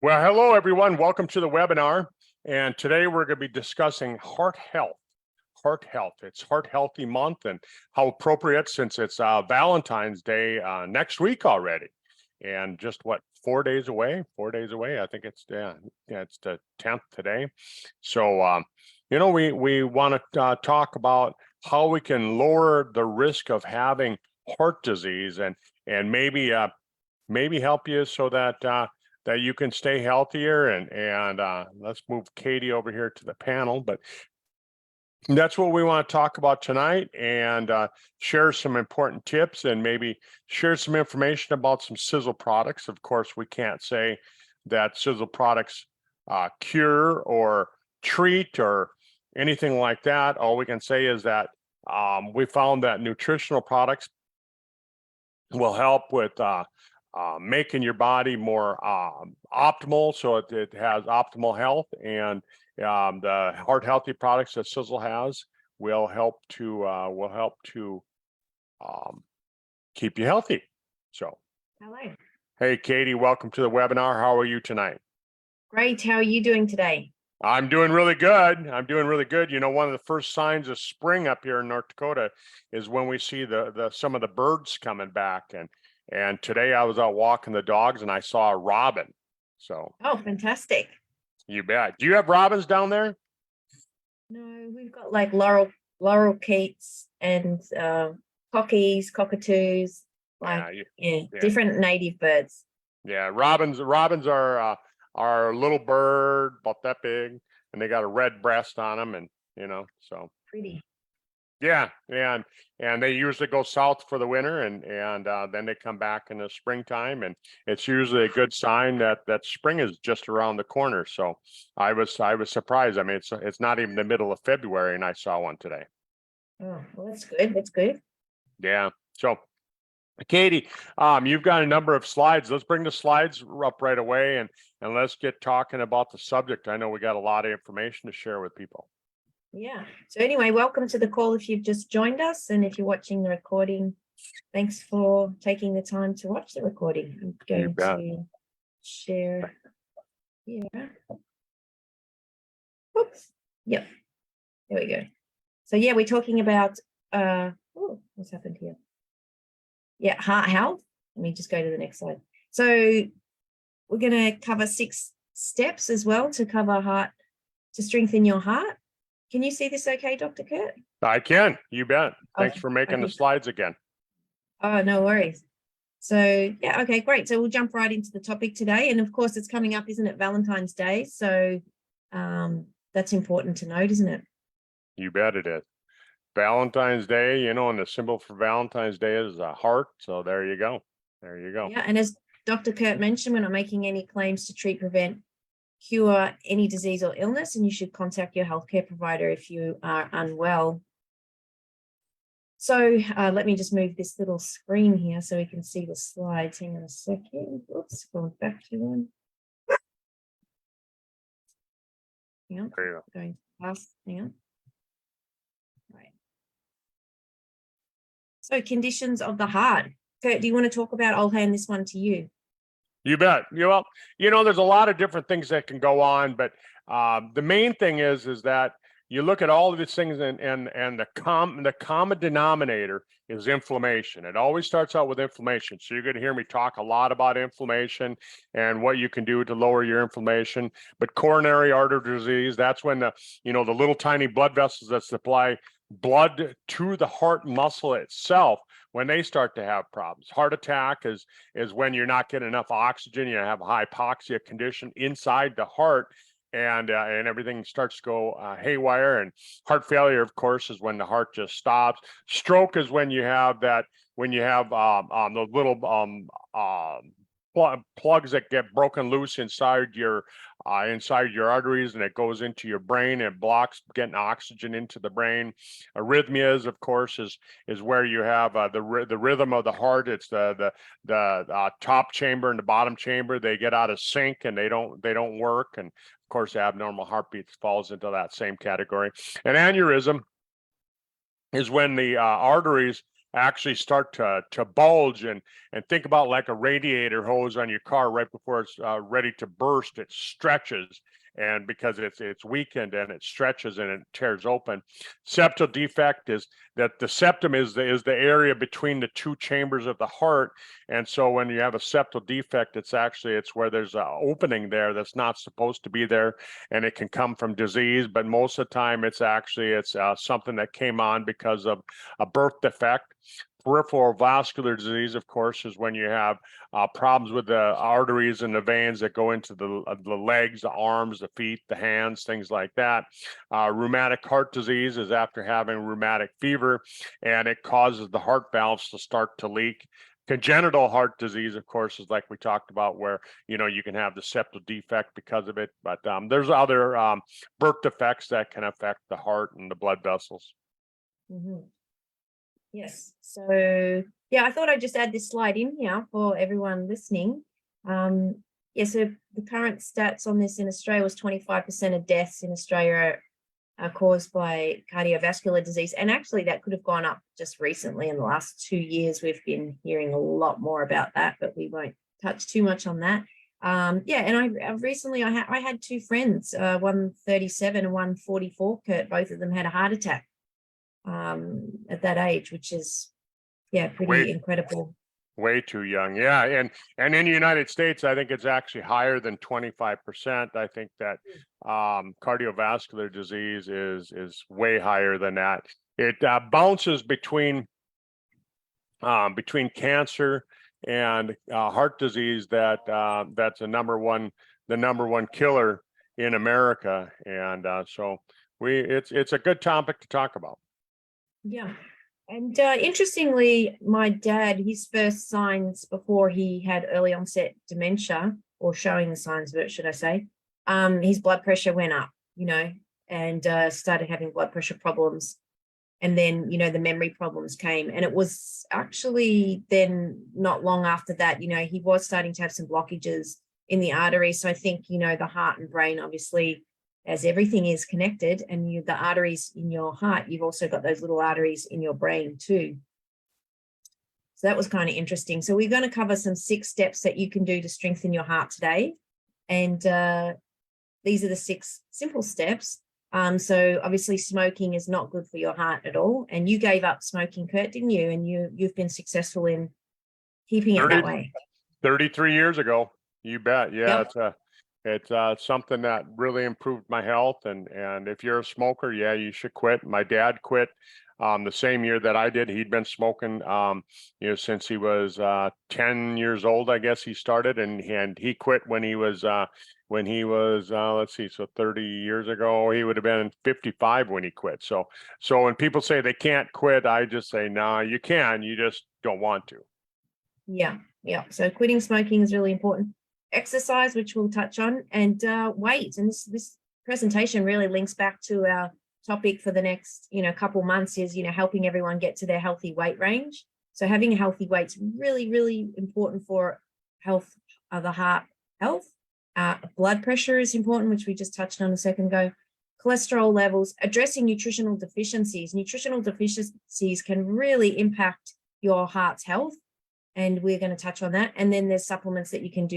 Well, hello, everyone. Welcome to the webinar. And today we're going to be discussing heart health. Heart health. It's Heart Healthy Month, and how appropriate since it's Valentine's Day next week already. And just what, 4 days away? 4 days away. I think it's it's the 10th today. So we want to talk about how we can lower the risk of having heart disease and maybe help you so that you can stay healthier. And let's move Katie over here to the panel. But that's what we want to talk about tonight, and share some important tips and maybe share some information about some Sisel products. Of course, we can't say that Sisel products cure or treat or anything like that. All we can say is that we found that nutritional products will help with making your body more optimal, so it has optimal health. And the heart healthy products that Sisel has will help to keep you healthy. So, hello. Hey, Katie, welcome to the webinar. How are you tonight? Great. How are you doing today? I'm doing really good. You know, one of the first signs of spring up here in North Dakota is when we see some of the birds coming back. And today I was out walking the dogs and I saw a robin. So, oh, fantastic. You bet. Do you have robins down there? No, we've got like lorikeets and cockies, cockatoos, different native birds. Yeah, robins are a little bird about that big, and they got a red breast on them, and so pretty. Yeah, and they usually go south for the winter, and then they come back in the springtime, and it's usually a good sign that spring is just around the corner. So I was surprised. I mean, it's not even the middle of February, and I saw one today. Oh, well, that's good. That's good. Yeah. So, Katie, you've got a number of slides. Let's bring the slides up right away, and let's get talking about the subject. I know we got a lot of information to share with people. Yeah. So anyway, welcome to the call if you've just joined us, and if you're watching the recording, thanks for taking the time to watch the recording. I'm going to share here. Oops. Yep. There we go. So yeah, we're talking about what's happened here? Yeah, heart health. Let me just go to the next slide. So we're going to cover 6 steps as well to strengthen your heart. Can you see this okay, Dr. Kurt? I can. You bet. Thanks for making the slides again. Oh, no worries. So, yeah, okay, great. So we'll jump right into the topic today. And of course, it's coming up, isn't it? Valentine's Day. So that's important to note, isn't it? You bet it is. Valentine's Day, and the symbol for Valentine's Day is a heart. So there you go. There you go. Yeah, and as Dr. Kurt mentioned, we're not making any claims to treat, prevent, cure any disease or illness, and you should contact your healthcare provider if you are unwell. So let me just move this little screen here so we can see the slides. Hang on a second. Oops, going back to one. Hang on. There you go. Going fast. Hang on. Right. So conditions of the heart. Kurt, do you want to talk about? I'll hand this one to you. You bet. Well, there's a lot of different things that can go on, but the main thing is that you look at all of these things, and the common denominator is inflammation. It always starts out with inflammation. So you're going to hear me talk a lot about inflammation and what you can do to lower your inflammation. But coronary artery disease, that's when the little tiny blood vessels that supply blood to the heart muscle itself, when they start to have problems. Heart attack is when you're not getting enough oxygen. You have a hypoxia condition inside the heart, and everything starts to go haywire. And heart failure, of course, is when the heart just stops. Stroke is when you have the little plugs that get broken loose inside your arteries, and it goes into your brain and blocks getting oxygen into the brain. Arrhythmias, of course, is where you have the rhythm of the heart. It's the top chamber and the bottom chamber. They get out of sync and they don't work. And of course, abnormal heartbeats falls into that same category. And aneurysm is when the arteries actually start to bulge, and think about like a radiator hose on your car right before it's ready to burst. It stretches, and because it's weakened and it stretches and it tears open. Septal defect is that the septum is the area between the two chambers of the heart, and so when you have a septal defect, it's where there's an opening there that's not supposed to be there, and it can come from disease. But most of the time, it's something that came on because of a birth defect. Peripheral vascular disease, of course, is when you have problems with the arteries and the veins that go into the legs, the arms, the feet, the hands, things like that. Rheumatic heart disease is after having rheumatic fever, and it causes the heart valves to start to leak. Congenital heart disease, of course, is like we talked about, where you can have the septal defect because of it. But there's other birth defects that can affect the heart and the blood vessels. Mm-hmm. Yes. So yeah, I thought I'd just add this slide in here for everyone listening. Yeah, so the current stats on this in Australia was 25% of deaths in Australia are caused by cardiovascular disease. And actually that could have gone up just recently in the last 2 years. We've been hearing a lot more about that, but we won't touch too much on that. Yeah, and I recently I had two friends, one 37 and one 44, Kurt. Both of them had a heart attack at that age, which is pretty incredible. Way too young. Yeah. And in the United States, I think it's actually higher than 25%. I think that cardiovascular disease is way higher than that. It bounces between cancer and heart disease. That's the number one killer in America. And so it's a good topic to talk about. Yeah. And interestingly, my dad, his first signs before he had early onset dementia, or showing the signs of it, should I say, his blood pressure went up, and started having blood pressure problems. And then, the memory problems came. And it was actually then not long after that, he was starting to have some blockages in the arteries. So I think, the heart and brain, obviously, as everything is connected, and the arteries in your heart, you've also got those little arteries in your brain too. So that was kind of interesting. So we're going to cover some 6 steps that you can do to strengthen your heart today. And these are the 6 simple steps. So obviously smoking is not good for your heart at all. And you gave up smoking, Kurt, didn't you? And you've been successful in keeping it that way. 33 years ago. You bet. Yeah. Yep. It's something that really improved my health. And if you're a smoker, yeah, you should quit. My dad quit the same year that I did. He'd been smoking, since he was 10 years old, I guess he started, and he quit when he was, let's see, so 30 years ago, he would have been 55 when he quit. So when people say they can't quit, I just say, no, you can, you just don't want to. Yeah. So quitting smoking is really important. Exercise, which we'll touch on, and weight. And this presentation really links back to our topic for the next couple months, is helping everyone get to their healthy weight range. So having a healthy weight is really, really important for health, the heart health. Blood pressure is important, which we just touched on a second ago. Cholesterol levels, addressing nutritional deficiencies. Nutritional deficiencies can really impact your heart's health, and we're going to touch on that. And then there's supplements that you can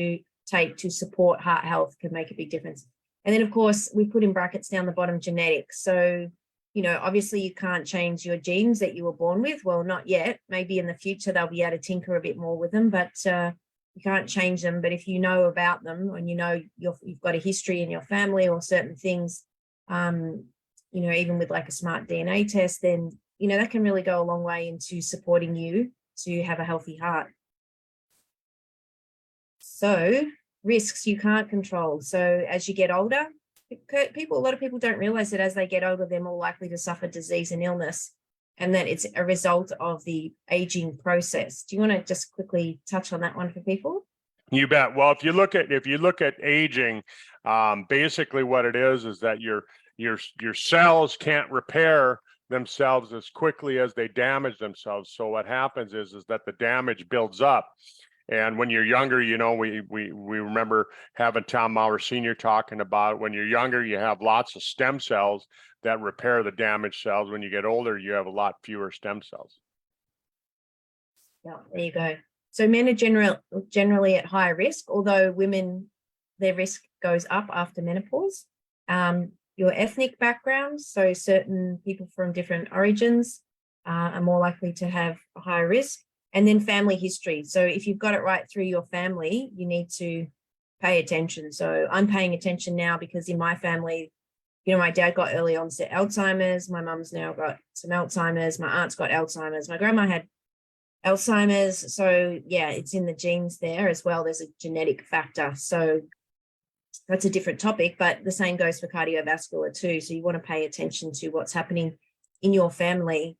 take to support heart health, can make a big difference. And then, of course, we put in brackets down the bottom genetics. So, obviously you can't change your genes that you were born with. Well, not yet. Maybe in the future they'll be able to tinker a bit more with them, but you can't change them. But if you know about them, and you've got a history in your family or certain things, even with like a smart DNA test, then that can really go a long way into supporting you to have a healthy heart. So risks you can't control. So as you get older, a lot of people don't realize that as they get older, they're more likely to suffer disease and illness, and that it's a result of the aging process. Do you want to just quickly touch on that one for people? You bet. Well, if you look at aging, basically what it is that your cells can't repair themselves as quickly as they damage themselves. So what happens is that the damage builds up. And when you're younger, we remember having Tom Maurer Sr. talking about, when you're younger, you have lots of stem cells that repair the damaged cells. When you get older, you have a lot fewer stem cells. Yeah, there you go. So men are generally at higher risk, although women, their risk goes up after menopause. Your ethnic background, so certain people from different origins are more likely to have a higher risk. And then family history. So if you've got it right through your family, you need to pay attention. So I'm paying attention now because in my family, my dad got early onset Alzheimer's. My mum's now got some Alzheimer's. My aunt's got Alzheimer's. My grandma had Alzheimer's. So yeah, it's in the genes there as well. There's a genetic factor. So that's a different topic, but the same goes for cardiovascular too. So you want to pay attention to what's happening in your family.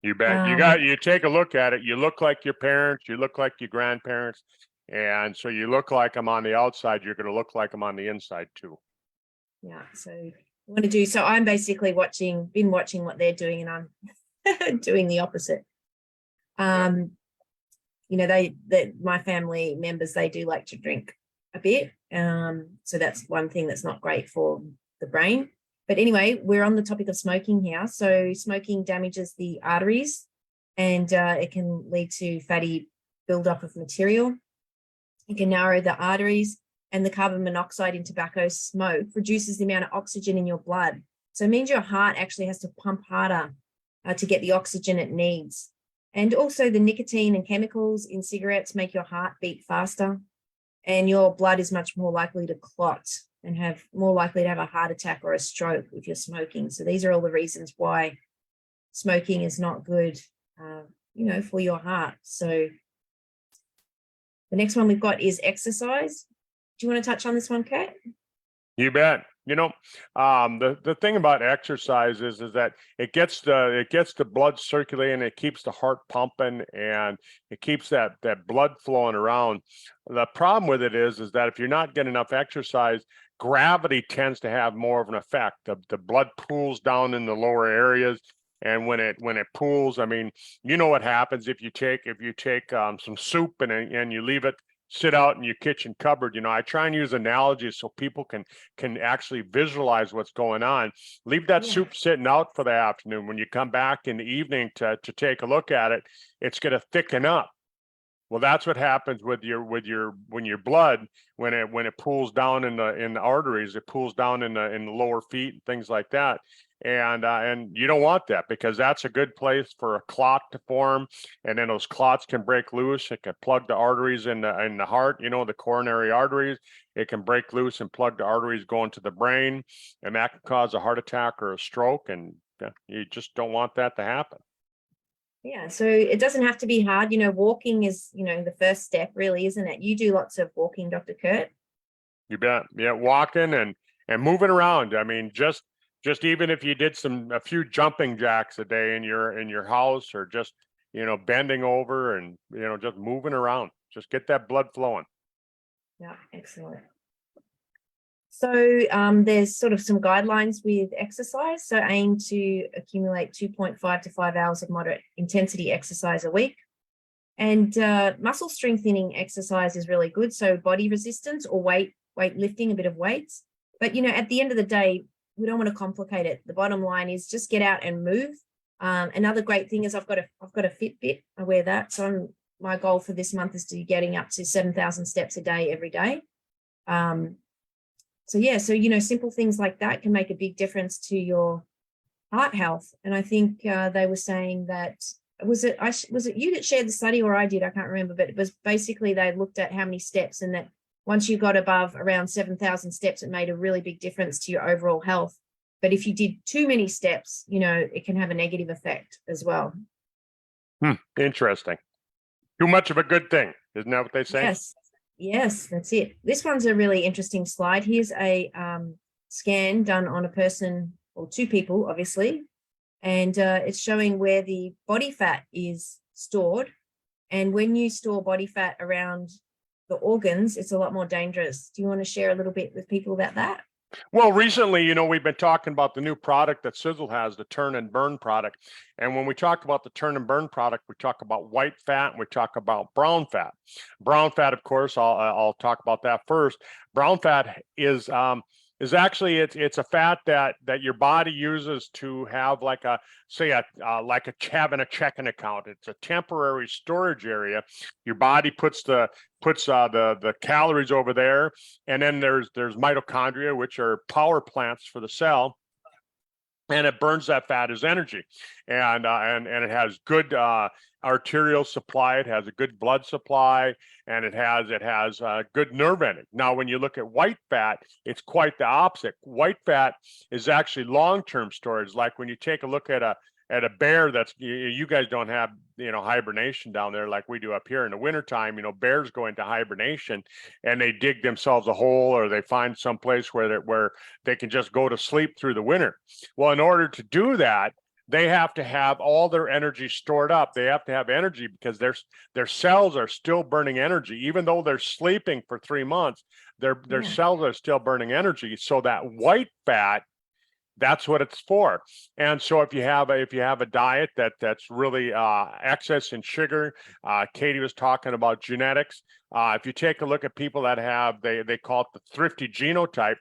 You bet. You take a look at it. You look like your parents, you look like your grandparents. And so you look like them on the outside, you're going to look like them on the inside too. Yeah. So I want to do, so I'm basically been watching what they're doing, and I'm doing the opposite. My family members, they do like to drink a bit. So that's one thing that's not great for the brain. But anyway, we're on the topic of smoking here. So smoking damages the arteries, and it can lead to fatty buildup of material. It can narrow the arteries, and the carbon monoxide in tobacco smoke reduces the amount of oxygen in your blood. So it means your heart actually has to pump harder to get the oxygen it needs. And also the nicotine and chemicals in cigarettes make your heart beat faster, and your blood is much more likely to clot and more likely to have a heart attack or a stroke if you're smoking. So these are all the reasons why smoking is not good, for your heart. So the next one we've got is exercise. Do you want to touch on this one, Kurt? You bet. The thing about exercise is that it gets the blood circulating, it keeps the heart pumping, and it keeps that blood flowing around. The problem with it is that if you're not getting enough exercise, gravity tends to have more of an effect. The blood pools down in the lower areas, and when it pools, I mean, you know what happens if you take some soup and you leave it sit out in your kitchen cupboard. I try and use analogies so people can actually visualize what's going on. Leave that soup sitting out for the afternoon. When you come back in the evening to take a look at it, it's going to thicken up. Well, that's what happens when your blood, when it pools down in the arteries, it pools down in the lower feet and things like that. And you don't want that, because that's a good place for a clot to form, and then those clots can break loose. It can plug the arteries in the heart, the coronary arteries. It can break loose and plug the arteries going to the brain, and that can cause a heart attack or a stroke, and you just don't want that to happen. Yeah, so it doesn't have to be hard. Walking is, the first step, really, isn't it? You do lots of walking, Dr. Kurt. You bet. Yeah, walking and moving around. I mean, just even if you did a few jumping jacks a day in your house, or just bending over and just moving around, just get that blood flowing. Yeah, excellent. So there's sort of some guidelines with exercise. So aim to accumulate 2.5 to 5 hours of moderate intensity exercise a week. And muscle strengthening exercise is really good. So body resistance or weightlifting, a bit of weights. But, at the end of the day, we don't want to complicate it. The bottom line is just get out and move. Another great thing is I've got a Fitbit. I wear that. So my goal for this month is to be getting up to 7,000 steps a day every day. So simple things like that can make a big difference to your heart health. And I think they were saying that, was it you that shared the study, or I did? I can't remember, but it was basically they looked at how many steps, and that once you got above around 7,000 steps, it made a really big difference to your overall health. But if you did too many steps, it can have a negative effect as well. Interesting. Too much of a good thing. Isn't that what they say? Yes, that's it. This one's a really interesting slide. Here's a scan done on a person, or two people, obviously, and it's showing where the body fat is stored. And when you store body fat around the organs, it's a lot more dangerous. Do you want to share a little bit with people about that? Well, recently, we've been talking about the new product that Sisel has, the turn and burn product. And when we talk about the turn and burn product, we talk about white fat and we talk about brown fat. Brown fat, of course, I'll talk about that first. Brown fat is is actually it's a fat that your body uses to have like a having a checking account. It's a temporary storage area. Your body puts the calories over there, and then there's mitochondria, which are power plants for the cell, and it burns that fat as energy, and it has good arterial supply. It has a good blood supply, and it has good nerve ending. Now, when you look at white fat, it's quite the opposite. White fat is actually long-term storage. Like when you take a look at a bear, that's you guys don't have hibernation down there like we do up here in the wintertime. Bears go into hibernation and they dig themselves a hole, or they find some place where they can just go to sleep through the winter. Well, in order to do that, they have to have all their energy stored up. They have to have energy because their cells are still burning energy. Even though they're sleeping for 3 months, their cells are still burning energy. So that white fat, that's what it's for. And so if you have a diet that's really excess in sugar, Katie was talking about genetics. If you take a look at people that have, they call it the thrifty genotype.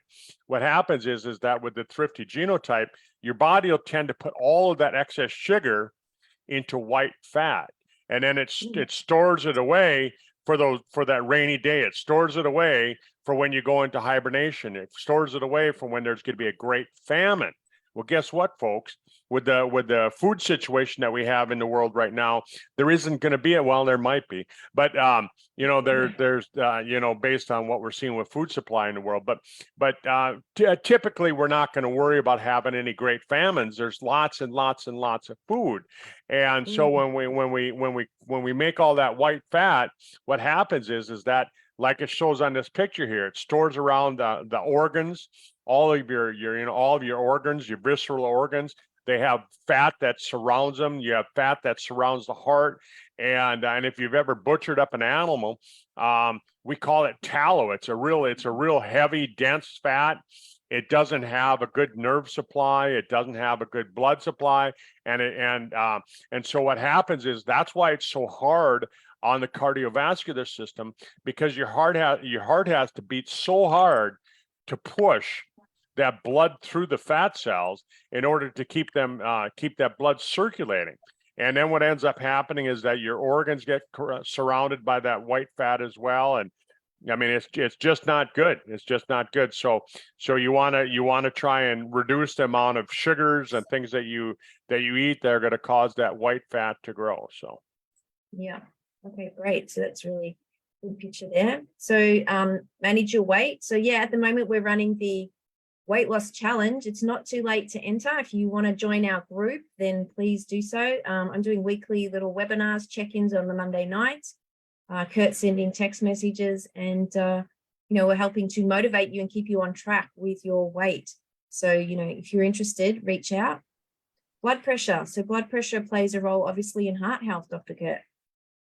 What happens is that with the thrifty genotype, your body will tend to put all of that excess sugar into white fat, and then it stores it away for that rainy day. It stores it away for when you go into hibernation. It stores it away for when there's going to be a great famine. Well, guess what, folks? With the food situation that we have in the world right now, there isn't going to be well, there might be, but there's based on what we're seeing with food supply in the world, but typically we're not going to worry about having any great famines. There's lots and lots and lots of food, and so when we make all that white fat, what happens is that, like it shows on this picture here, it stores around the organs, all of your organs, your visceral organs. They have fat that surrounds them. You have fat that surrounds the heart. And if you've ever butchered up an animal, we call it tallow. It's a real heavy, dense fat. It doesn't have a good nerve supply. It doesn't have a good blood supply. And so what happens is that's why it's so hard on the cardiovascular system, because your heart has to beat so hard to push that blood through the fat cells in order to keep that blood circulating. And then what ends up happening is that your organs get surrounded by that white fat as well. And I mean, it's just not good. It's just not good. So you want to try and reduce the amount of sugars and things that you eat that are going to cause that white fat to grow. So yeah. Okay, great. So that's really good picture there. So manage your weight. So yeah, at the moment we're running the weight loss challenge. It's not too late to enter. If you want to join our group, then please do so. I'm doing weekly little webinars, check-ins on the Monday nights. Kurt's sending text messages, and we're helping to motivate you and keep you on track with your weight. So if you're interested, reach out. Blood pressure. So blood pressure plays a role, obviously, in heart health, Dr. Kurt.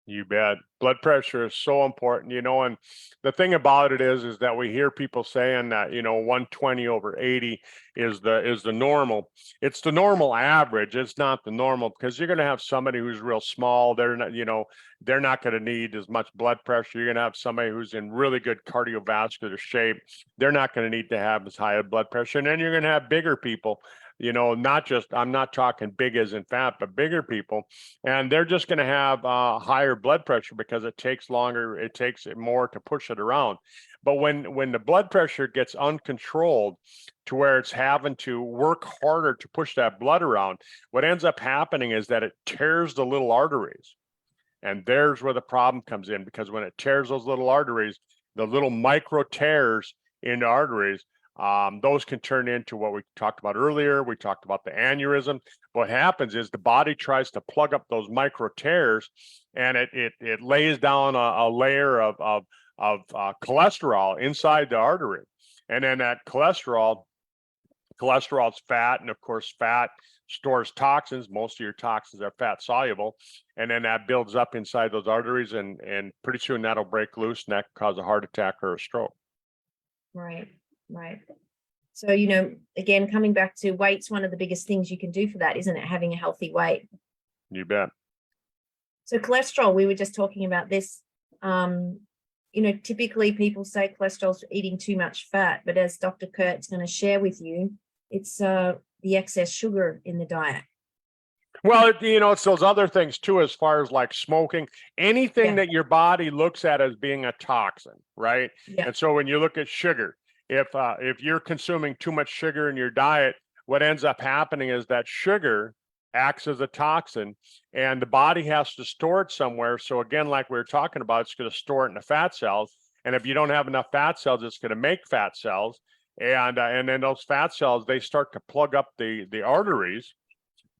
You bet. Blood pressure is so important, and the thing about it is that we hear people saying that, 120 over 80 is the normal. It's the normal average. It's not the normal, because you're going to have somebody who's real small. They're not going to need as much blood pressure. You're going to have somebody who's in really good cardiovascular shape. They're not going to need to have as high a blood pressure. And then you're going to have bigger people, I'm not talking big as in fat, but bigger people, and they're just going to have higher blood pressure because it takes longer. It takes more to push it around. But when the blood pressure gets uncontrolled to where it's having to work harder to push that blood around, what ends up happening is that it tears the little arteries. And there's where the problem comes in, because when it tears those little arteries, the little micro tears in the arteries, those can turn into what we talked about earlier. We talked about the aneurysm. What happens is the body tries to plug up those micro tears, and it lays down a layer of cholesterol inside the artery. And then that cholesterol's fat, and of course fat stores toxins. Most of your toxins are fat soluble, and then that builds up inside those arteries, and pretty soon that'll break loose, and that can cause a heart attack or a stroke. Right. So, again, coming back to weight's one of the biggest things you can do for that, isn't it? Having a healthy weight. You bet. So cholesterol, we were just talking about this. typically people say cholesterol's eating too much fat, but as Dr. Kurt's going to share with you, it's the excess sugar in the diet. Well, it's those other things too, as far as like smoking, anything that your body looks at as being a toxin, right? Yeah. And so when you look at sugar, if you're consuming too much sugar in your diet, what ends up happening is that sugar acts as a toxin and the body has to store it somewhere. So again, like we were talking about, it's going to store it in the fat cells. And if you don't have enough fat cells, it's going to make fat cells. And then those fat cells, they start to plug up the arteries.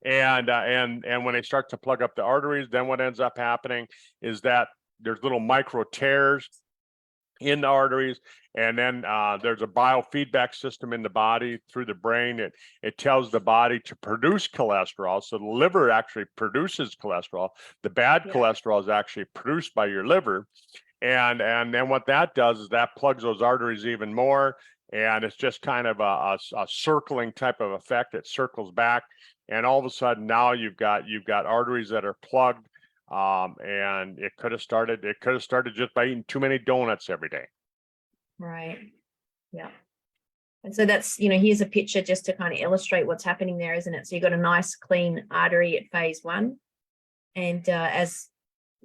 And when they start to plug up the arteries, then what ends up happening is that there's little micro tears in the arteries, and then there's a biofeedback system in the body through the brain. It tells the body to produce cholesterol. So the liver actually produces cholesterol. The bad cholesterol is actually produced by your liver, and then what that does is that plugs those arteries even more, and it's just kind of a circling type of effect. It circles back, and all of a sudden now you've got arteries that are plugged. And it could have started just by eating too many donuts every day. Right. Yeah. And so that's, here's a picture just to kind of illustrate what's happening there, isn't it? So you've got a nice clean artery at phase 1. And as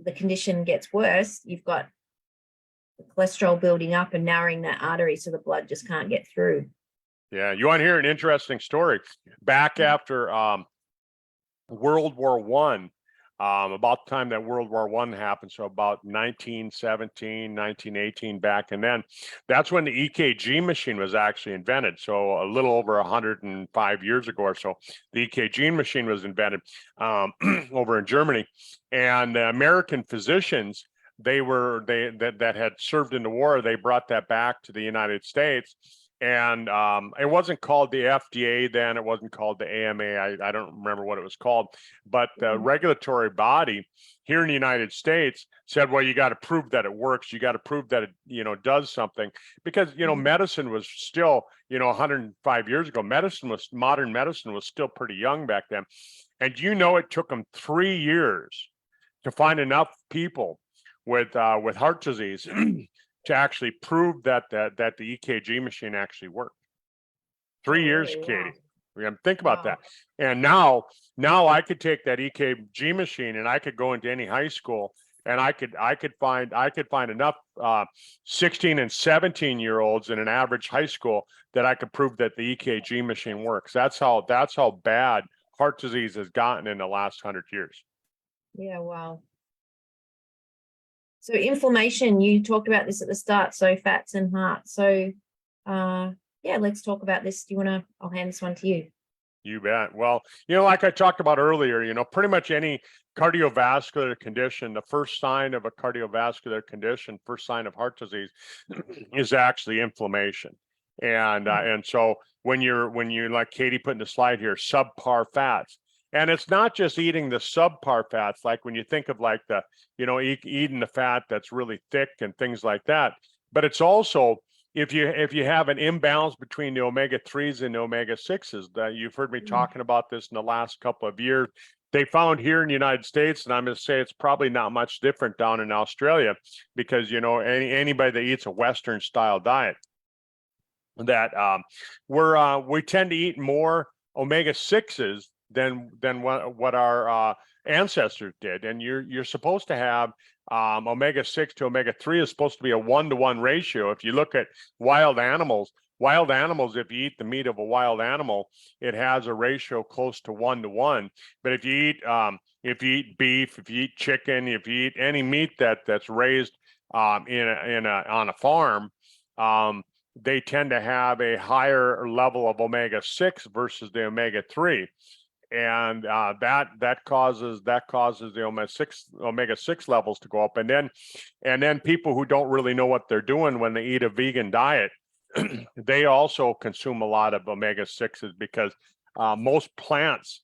the condition gets worse, you've got the cholesterol building up and narrowing that artery so the blood just can't get through. Yeah. You want to hear an interesting story? Back after World War I, about the time that World War I happened, so about 1917, 1918 back, and then that's when the EKG machine was actually invented. So a little over 105 years ago or so, the EKG machine was invented over in Germany, and the American physicians, that had served in the war, they brought that back to the United States. And it wasn't called the FDA then. It wasn't called the AMA. I don't remember what it was called. But the regulatory body here in the United States said, well, you got to prove that it works. You got to prove that it, does something. Because, medicine was still, 105 years ago, modern medicine was still pretty young back then. And it took them 3 years to find enough people with heart disease to actually prove that the EKG machine actually worked. 3 years, Katie. Think about that. And now I could take that EKG machine and I could go into any high school and I could find enough 16 and 17-year-olds in an average high school that I could prove that the EKG machine works. That's how bad heart disease has gotten in the last 100 years. Yeah, wow. So inflammation, you talked about this at the start, so fats and heart. So let's talk about this. Do you want to, I'll hand this one to you. You bet. Well, like I talked about earlier, pretty much any cardiovascular condition, the first sign of a cardiovascular condition, first sign of heart disease is actually inflammation. And so when you like Katie put in the slide here, subpar fats. And it's not just eating the subpar fats, like when you think of like the, eating the fat that's really thick and things like that. But it's also if you have an imbalance between the omega-3s and the omega-6s, that you've heard me talking about this in the last couple of years. They found here in the United States, and I'm going to say it's probably not much different down in Australia, because anybody that eats a Western style diet, that we tend to eat more omega-6s than what our ancestors did. And you're supposed to have omega-6 to omega-3 is supposed to be a 1-to-1 ratio. If you look at wild animals, if you eat the meat of a wild animal, it has a ratio close to 1-to-1. But if you eat beef, if you eat chicken, if you eat any meat that's raised on a farm, they tend to have a higher level of omega-6 versus the omega-3. And that causes the omega-6 levels to go up. And then people who don't really know what they're doing when they eat a vegan diet, they also consume a lot of omega-6s, because most plants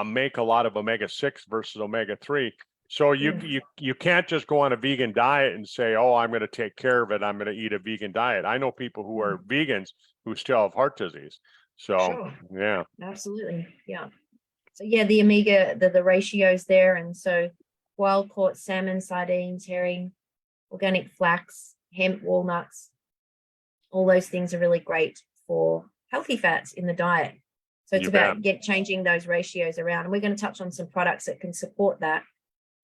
make a lot of omega-6 versus omega-3. So you can't just go on a vegan diet and say, oh, I'm going to take care of it, I'm going to eat a vegan diet. I know people who are vegans who still have heart disease. So Sure. Yeah, Absolutely. Yeah. So the omega, the ratios there. And so wild caught salmon, sardines, herring, organic flax, hemp, walnuts. All those things are really great for healthy fats in the diet. So it's You about bet. changing those ratios around. And we're going to touch on some products that can support that.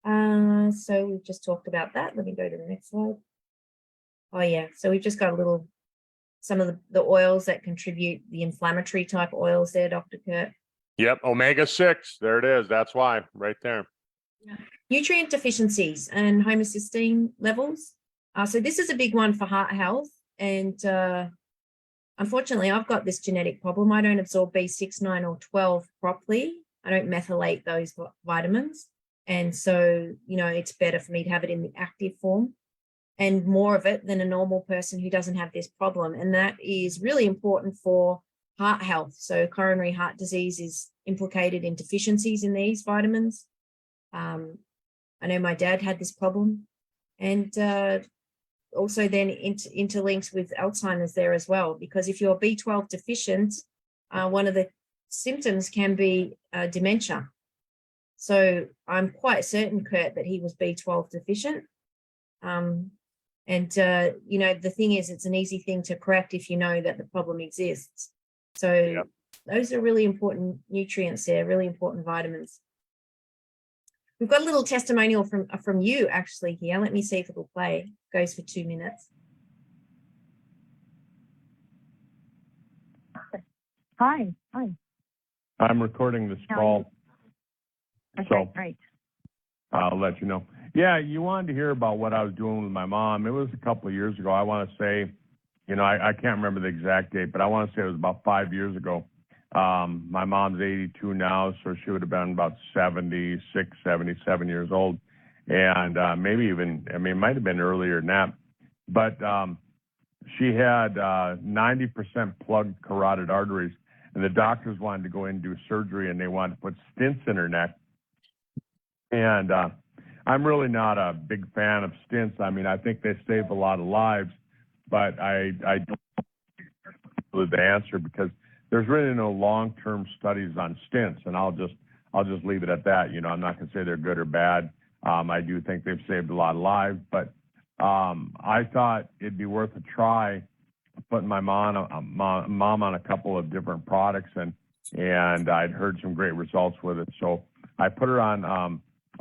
So we've just talked about that. Let me go to the next slide. Oh yeah, so we've just got some of the oils that contribute, the inflammatory type oils there, Dr. Kurt. Yep, omega-6, there it is. That's why, right there. Nutrient deficiencies and homocysteine levels. So this is a big one for heart health. And unfortunately, I've got this genetic problem. I don't absorb B6, 9, or 12 properly. I don't methylate those vitamins. And so, it's better for me to have it in the active form and more of it than a normal person who doesn't have this problem. And that is really important for heart health. So coronary heart disease is implicated in deficiencies in these vitamins. I know my dad had this problem, and also then interlinks with Alzheimer's there as well, because if you're B12 deficient, one of the symptoms can be dementia. So I'm quite certain, Kurt, that he was B12 deficient. The thing is, it's an easy thing to correct if you know that the problem exists. So those are really important nutrients there, really important vitamins. We've got a little testimonial from you actually here. Let me see if it'll play. It goes for 2 minutes. Hi. I'm recording this call, so great. I'll let you know. Yeah, you wanted to hear about what I was doing with my mom. It was a couple of years ago. I want to say, I can't remember the exact date, but I want to say it was about 5 years ago. My mom's 82 now, so she would have been about 76, 77 years old. And maybe even, it might have been earlier than that. But she had 90% plugged carotid arteries, and the doctors wanted to go in and do surgery, and they wanted to put stents in her neck. And I'm really not a big fan of stents. I think they save a lot of lives, but I don't know the answer because there's really no long-term studies on stents, and I'll just leave it at that. I'm not going to say they're good or bad. I do think they've saved a lot of lives, but I thought it'd be worth a try putting my mom on a couple of different products, and I'd heard some great results with it. So I put her on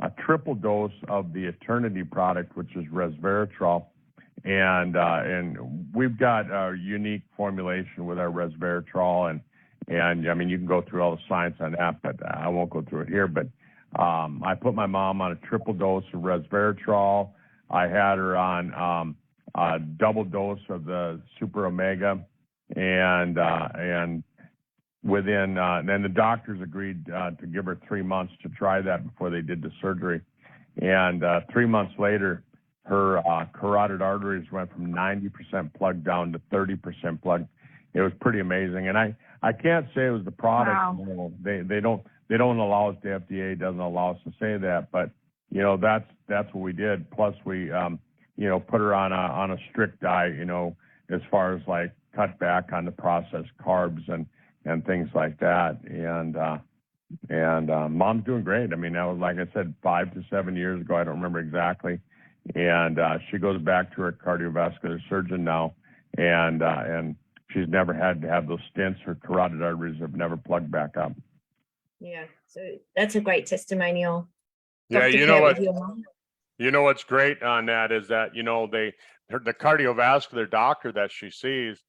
a triple dose of the Eternity product, which is resveratrol. And we've got a unique formulation with our resveratrol, and you can go through all the science on that, but I won't go through it here. But I put my mom on a triple dose of resveratrol. I had her on a double dose of the Super Omega, and within then the doctors agreed to give her 3 months to try that before they did the surgery, and 3 months later, her carotid arteries went from 90% plugged down to 30% plugged. It was pretty amazing, and I can't say it was the product. Wow. They don't allow us. The FDA doesn't allow us to say that, but that's what we did. Plus we put her on a strict diet, as far as like cut back on the processed carbs and things like that. And mom's doing great. That was, like I said, 5 to 7 years ago. I don't remember exactly. And she goes back to her cardiovascular surgeon now, and she's never had to have those stents. Her carotid arteries have never plugged back up. Yeah, so that's a great testimonial. Yeah, Dr. what's great on that is that the cardiovascular doctor that she sees,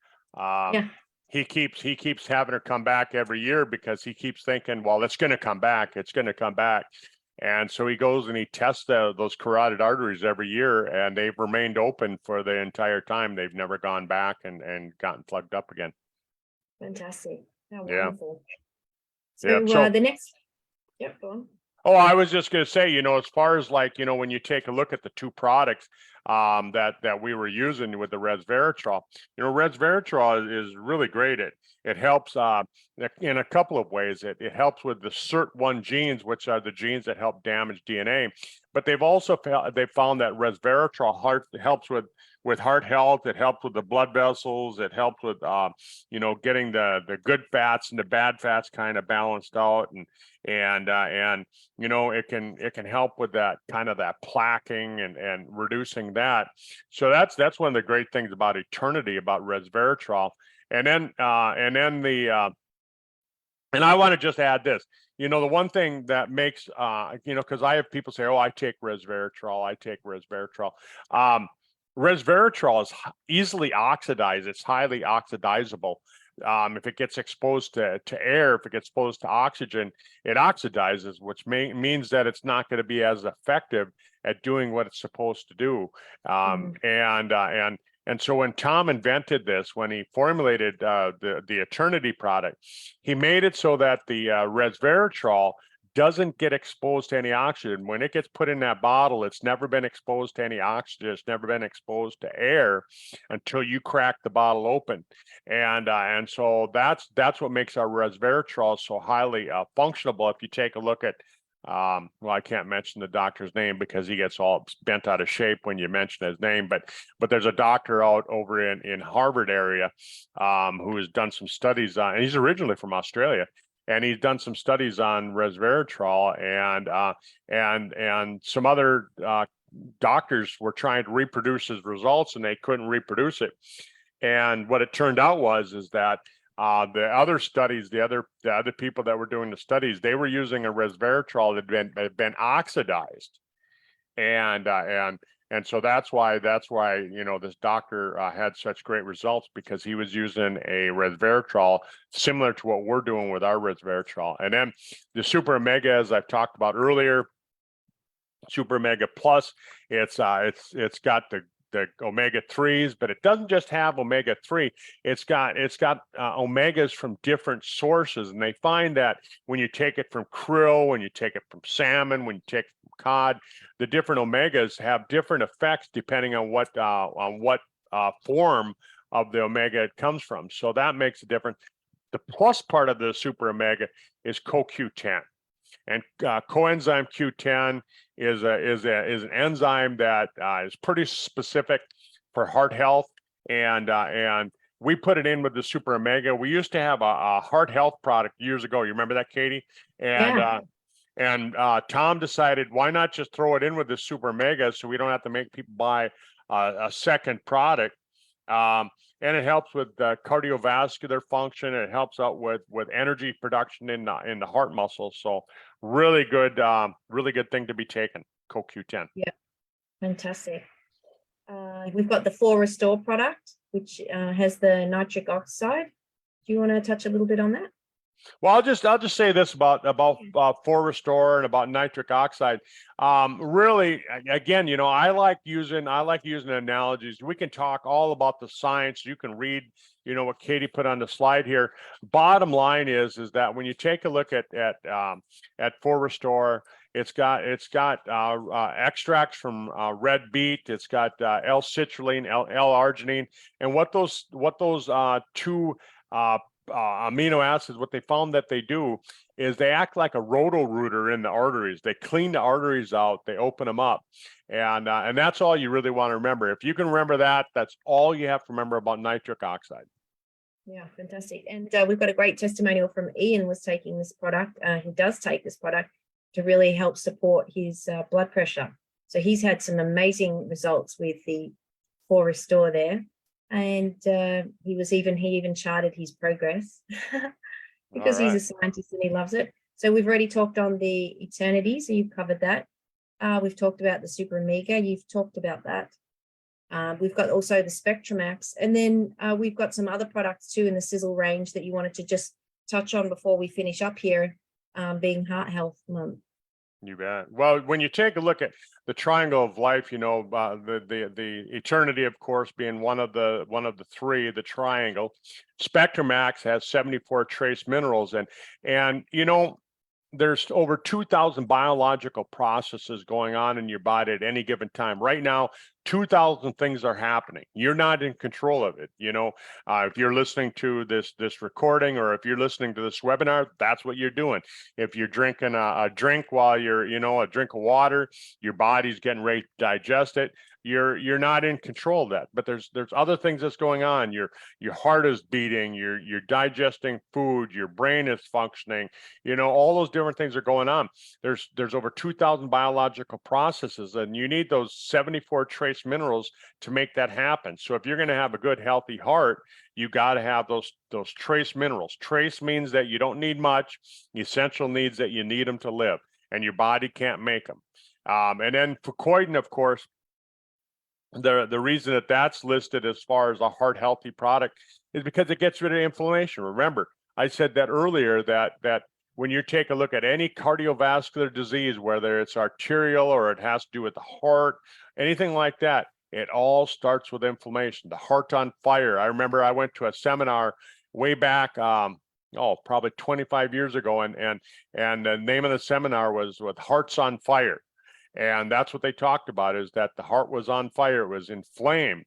he keeps having her come back every year because he keeps thinking, well, it's going to come back. And so he goes and he tests those carotid arteries every year, and they've remained open for the entire time. They've never gone back and gotten plugged up again. Fantastic. How Yeah. wonderful. So the next, go on. Oh, I was just going to say, as far as when you take a look at the two products that we were using with the resveratrol, resveratrol is really great. It helps in a couple of ways. It helps with the SIRT1 genes, which are the genes that help damage DNA. But they've also found that resveratrol helps with with heart health. It helps with the blood vessels. It helps with getting the good fats and the bad fats kind of balanced out, and it can help with that kind of that plaquing and reducing that. So that's one of the great things about Eternity, about resveratrol. And then and I want to just add this, the one thing that makes, because I have people say, oh, I take resveratrol. Resveratrol is easily oxidized. It's highly oxidizable. If it gets exposed to air, if it gets exposed to oxygen, it oxidizes, which means that it's not going to be as effective at doing what it's supposed to do. And so when Tom invented this, when he formulated the Eternity product, he made it so that the resveratrol doesn't get exposed to any oxygen. When it gets put in that bottle, it's never been exposed to any oxygen. It's never been exposed to air until you crack the bottle open. And so that's what makes our resveratrol so highly functional. If you take a look at, well, I can't mention the doctor's name because he gets all bent out of shape when you mention his name, but there's a doctor out over in Harvard area who has done some studies on, and he's originally from Australia, and he's done some studies on resveratrol, and some other doctors were trying to reproduce his results, and they couldn't reproduce it. And what it turned out is that the other studies, the other people that were doing the studies, they were using a resveratrol that had been oxidized, and so that's why this doctor had such great results, because he was using a resveratrol similar to what we're doing with our resveratrol. And then the Super Omega, as I've talked about earlier, Super Omega Plus, it's got the omega-3s, but it doesn't just have omega-3. It's got omegas from different sources, and they find that when you take it from krill, when you take it from salmon, when you take it from cod, the different omegas have different effects depending on what form of the omega it comes from. So that makes a difference. The plus part of the Super Omega is CoQ10. And coenzyme Q10 is an enzyme that is pretty specific for heart health, and we put it in with the Super Omega. We used to have a heart health product years ago. You remember that, Katie? And Tom decided, why not just throw it in with the Super Omega so we don't have to make people buy a second product. And it helps with cardiovascular function. It helps out with energy production in the heart muscles. So really good thing to be taken, CoQ10. Yeah, fantastic. We've got the 4 Restore product, which has the nitric oxide. Do you want to touch a little bit on that? Well, I'll just say this about 4 Restore and about nitric oxide. Really, again, I like using analogies. We can talk all about the science. You can read, what Katie put on the slide here. Bottom line is that when you take a look at 4 Restore, it's got extracts from red beet. It's got L-citrulline, L-arginine, and what those two amino acids, what they found that they do is they act like a roto-rooter in the arteries. They clean the arteries out, they open them up, and that's all you really want to remember. If you can remember that, that's all you have to remember about nitric oxide. Yeah, fantastic. And we've got a great testimonial from Ian, was taking this product. He does take this product to really help support his blood pressure. So he's had some amazing results with the 4 Restore there. And he even charted his progress because he's a scientist and he loves it. So we've already talked on the Eternity, so you've covered that. We've talked about the Super Omega, you've talked about that. We've got also the Spectramax, and then we've got some other products too in the Sisel range that you wanted to just touch on before we finish up here, being Heart Health Month. You bet. Well, when you take a look at the triangle of life, the Eternity, of course, being one of the 3, the triangle. Spectramax has 74 trace minerals, and there's over 2,000 biological processes going on in your body at any given time. Right now, 2,000 things are happening. You're not in control of it. If you're listening to this recording, or if you're listening to this webinar, that's what you're doing. If you're drinking a drink while you're, a drink of water, your body's getting ready to digest it. You're not in control of that. But there's other things that's going on. Your heart is beating. You're digesting food. Your brain is functioning. All those different things are going on. There's over 2,000 biological processes, and you need those 74 trace minerals to make that happen. So if you're going to have a good, healthy heart, you got to have those trace minerals. Trace means that you don't need much. Essential needs that you need them to live, and your body can't make them. And then fucoidan, of course, the reason that that's listed as far as a heart healthy product is because it gets rid of inflammation. Remember, I said that earlier, that when you take a look at any cardiovascular disease, whether it's arterial or it has to do with the heart, anything like that, it all starts with inflammation. The heart on fire. I remember I went to a seminar way back, probably 25 years ago, and the name of the seminar was with Hearts on Fire. And that's what they talked about, is that the heart was on fire, it was inflamed.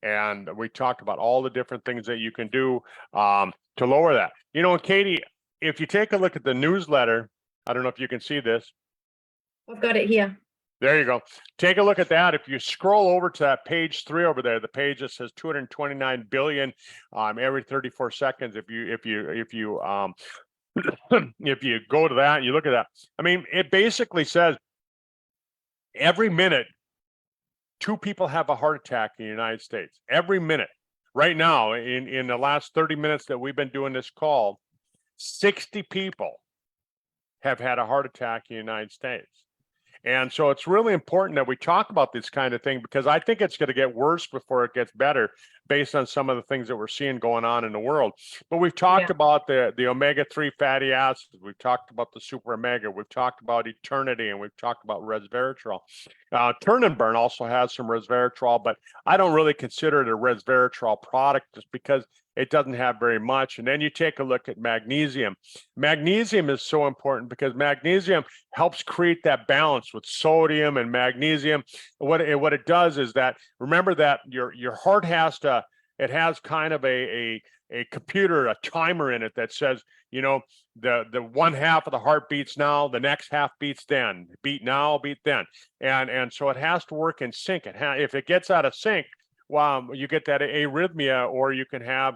And we talked about all the different things that you can do to lower that. And Katie, if you take a look at the newsletter, I don't know if you can see this. I've got it here. There you go. Take a look at that. If you scroll over to that page 3 over there, the page that says 229 billion every 34 seconds. If you if you go to that and you look at that, I mean, it basically says every minute 2 people have a heart attack in the United States. Every minute. Right now, in the last 30 minutes that we've been doing this call, 60 people have had a heart attack in the United States. And so it's really important that we talk about this kind of thing, because I think it's going to get worse before it gets better, based on some of the things that we're seeing going on in the world. But we've talked about the omega-3 fatty acids. We've talked about the super omega. We've talked about Eternity, and we've talked about resveratrol. Turn and Burn also has some resveratrol, but I don't really consider it a resveratrol product just because it doesn't have very much. And then you take a look at magnesium. Magnesium is so important because magnesium helps create that balance with sodium and magnesium. What it does is that, remember that your heart has kind of a computer, a timer in it that says, the one half of the heart beats now, the next half beats then, beat now, beat then. And so it has to work in sync. If it gets out of sync, you get that arrhythmia, or you can have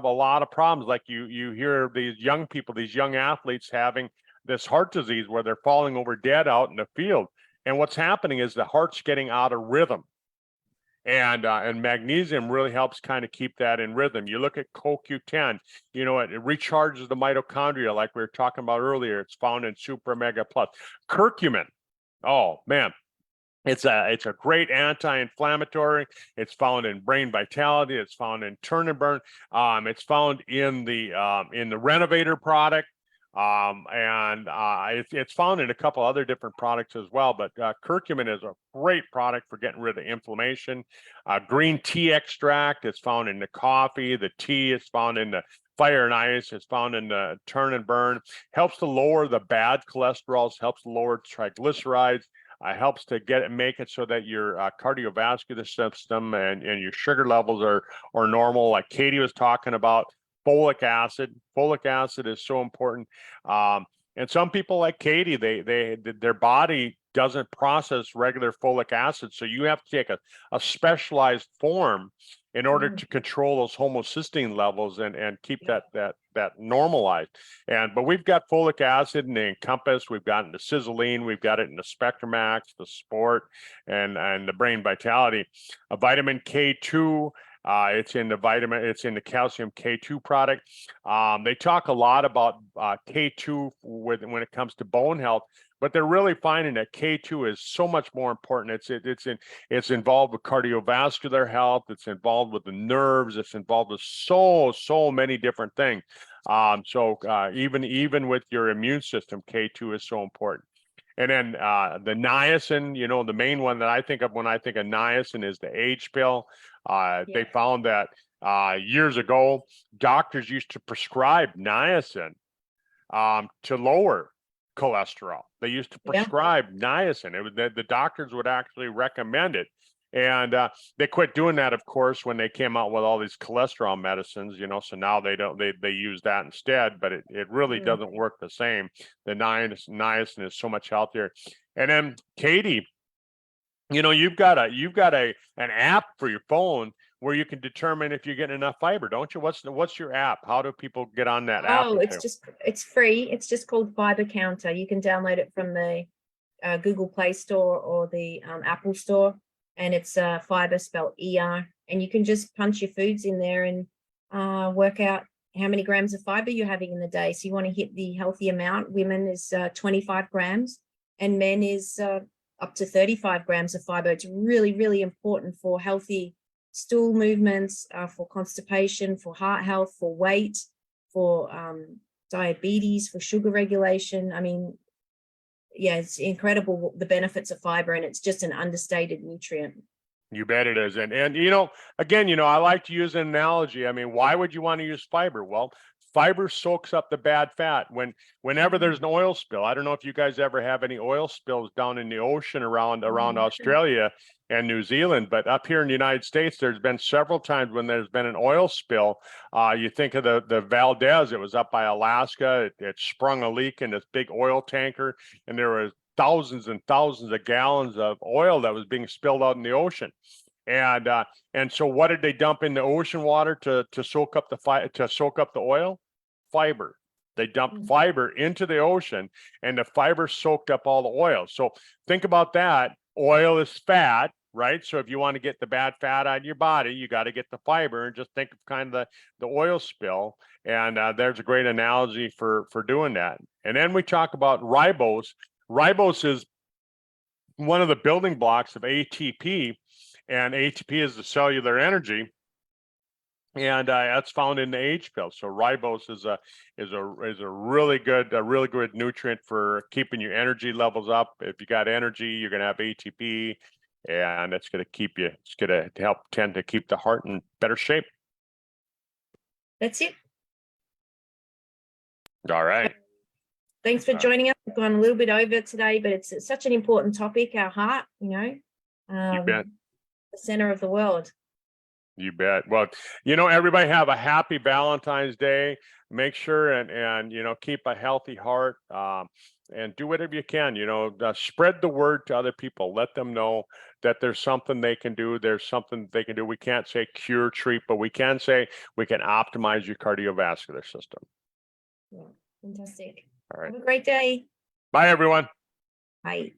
a lot of problems. Like you hear these young people, these young athletes having this heart disease where they're falling over dead out in the field. And what's happening is the heart's getting out of rhythm. And magnesium really helps kind of keep that in rhythm. You look at CoQ10, it recharges the mitochondria like we were talking about earlier. It's found in Super Omega Plus. Curcumin, oh man, it's a great anti-inflammatory. It's found in Brain Vitality. It's found in Turn and Burn. It's found in the Renovator product. It's found in a couple other different products as well, but curcumin is a great product for getting rid of inflammation. Green tea extract is found in the coffee. The tea is found in the Fire and Ice. It's found in the Turn and Burn. Helps to lower the bad cholesterol. Helps to lower triglycerides. Helps to make it so that your cardiovascular system and your sugar levels are normal, like Katie was talking about. Folic acid is so important. And some people like Katie, their body doesn't process regular folic acid, so you have to take a specialized form in order to control those homocysteine levels and keep that normalized. But we've got folic acid in the Encompass, we've got it in the Siseline, we've got it in the Spectramax, the Sport, and the Brain Vitality. Vitamin K2. It's in the calcium K2 product. They talk a lot about K2 when it comes to bone health, but they're really finding that K2 is so much more important. It's involved with cardiovascular health. It's involved with the nerves. It's involved with so many different things. Even with your immune system, K2 is so important. And then the niacin, the main one that I think of when I think of niacin is the H pill. They found that years ago, doctors used to prescribe niacin to lower cholesterol. They used to prescribe niacin. The doctors would actually recommend it. And they quit doing that, of course, when they came out with all these cholesterol medicines, so now they use that instead, but it really doesn't work the same. The niacin is so much healthier. And then Katie, you've got an app for your phone where you can determine if you're getting enough fiber, don't you? What's your app? How do people get on that app? Oh, it's free. It's just called Fiber Counter. You can download it from the Google Play Store or the Apple Store, and it's fiber spelled ER. And you can just punch your foods in there and work out how many grams of fiber you're having in the day. So you want to hit the healthy amount. Women is 25 grams, and men is up to 35 grams of fiber. It's really, really important for healthy stool movements, for constipation, for heart health, for weight, for diabetes, for sugar regulation. I mean, yeah, it's incredible the benefits of fiber, and it's just an understated nutrient. You bet it is. And again, I like to use an analogy. I mean, why would you want to use fiber? Well, fiber soaks up the bad fat. Whenever there's an oil spill, I don't know if you guys ever have any oil spills down in the ocean around Australia and New Zealand, but up here in the United States, there's been several times when there's been an oil spill. You think of the Valdez, it was up by Alaska. It sprung a leak in this big oil tanker, and there was thousands and thousands of gallons of oil that was being spilled out in the ocean. And so what did they dump in the ocean water to soak up the oil? Fiber. They dumped fiber into the ocean, and the fiber soaked up all the oil. So think about that. Oil is fat, right? So if you want to get the bad fat out of your body, you got to get the fiber, and just think of kind of the oil spill. And there's a great analogy for doing that. And then we talk about ribose. Ribose is one of the building blocks of ATP, and ATP is the cellular energy, and that's found in the H pill. So ribose is a really good nutrient for keeping your energy levels up. If you got energy, you're going to have ATP, and it's going to help tend to keep the heart in better shape. That's it. All right. Thanks for joining us. We've gone a little bit over today, but it's such an important topic, our heart, You bet. The center of the world. You bet. Well, everybody have a happy Valentine's Day. Make sure and keep a healthy heart, and do whatever you can, spread the word to other people. Let them know that there's something they can do. There's something they can do. We can't say cure, treat, but we can say we can optimize your cardiovascular system. Yeah, fantastic. All right. Have a great day. Bye, everyone. Bye.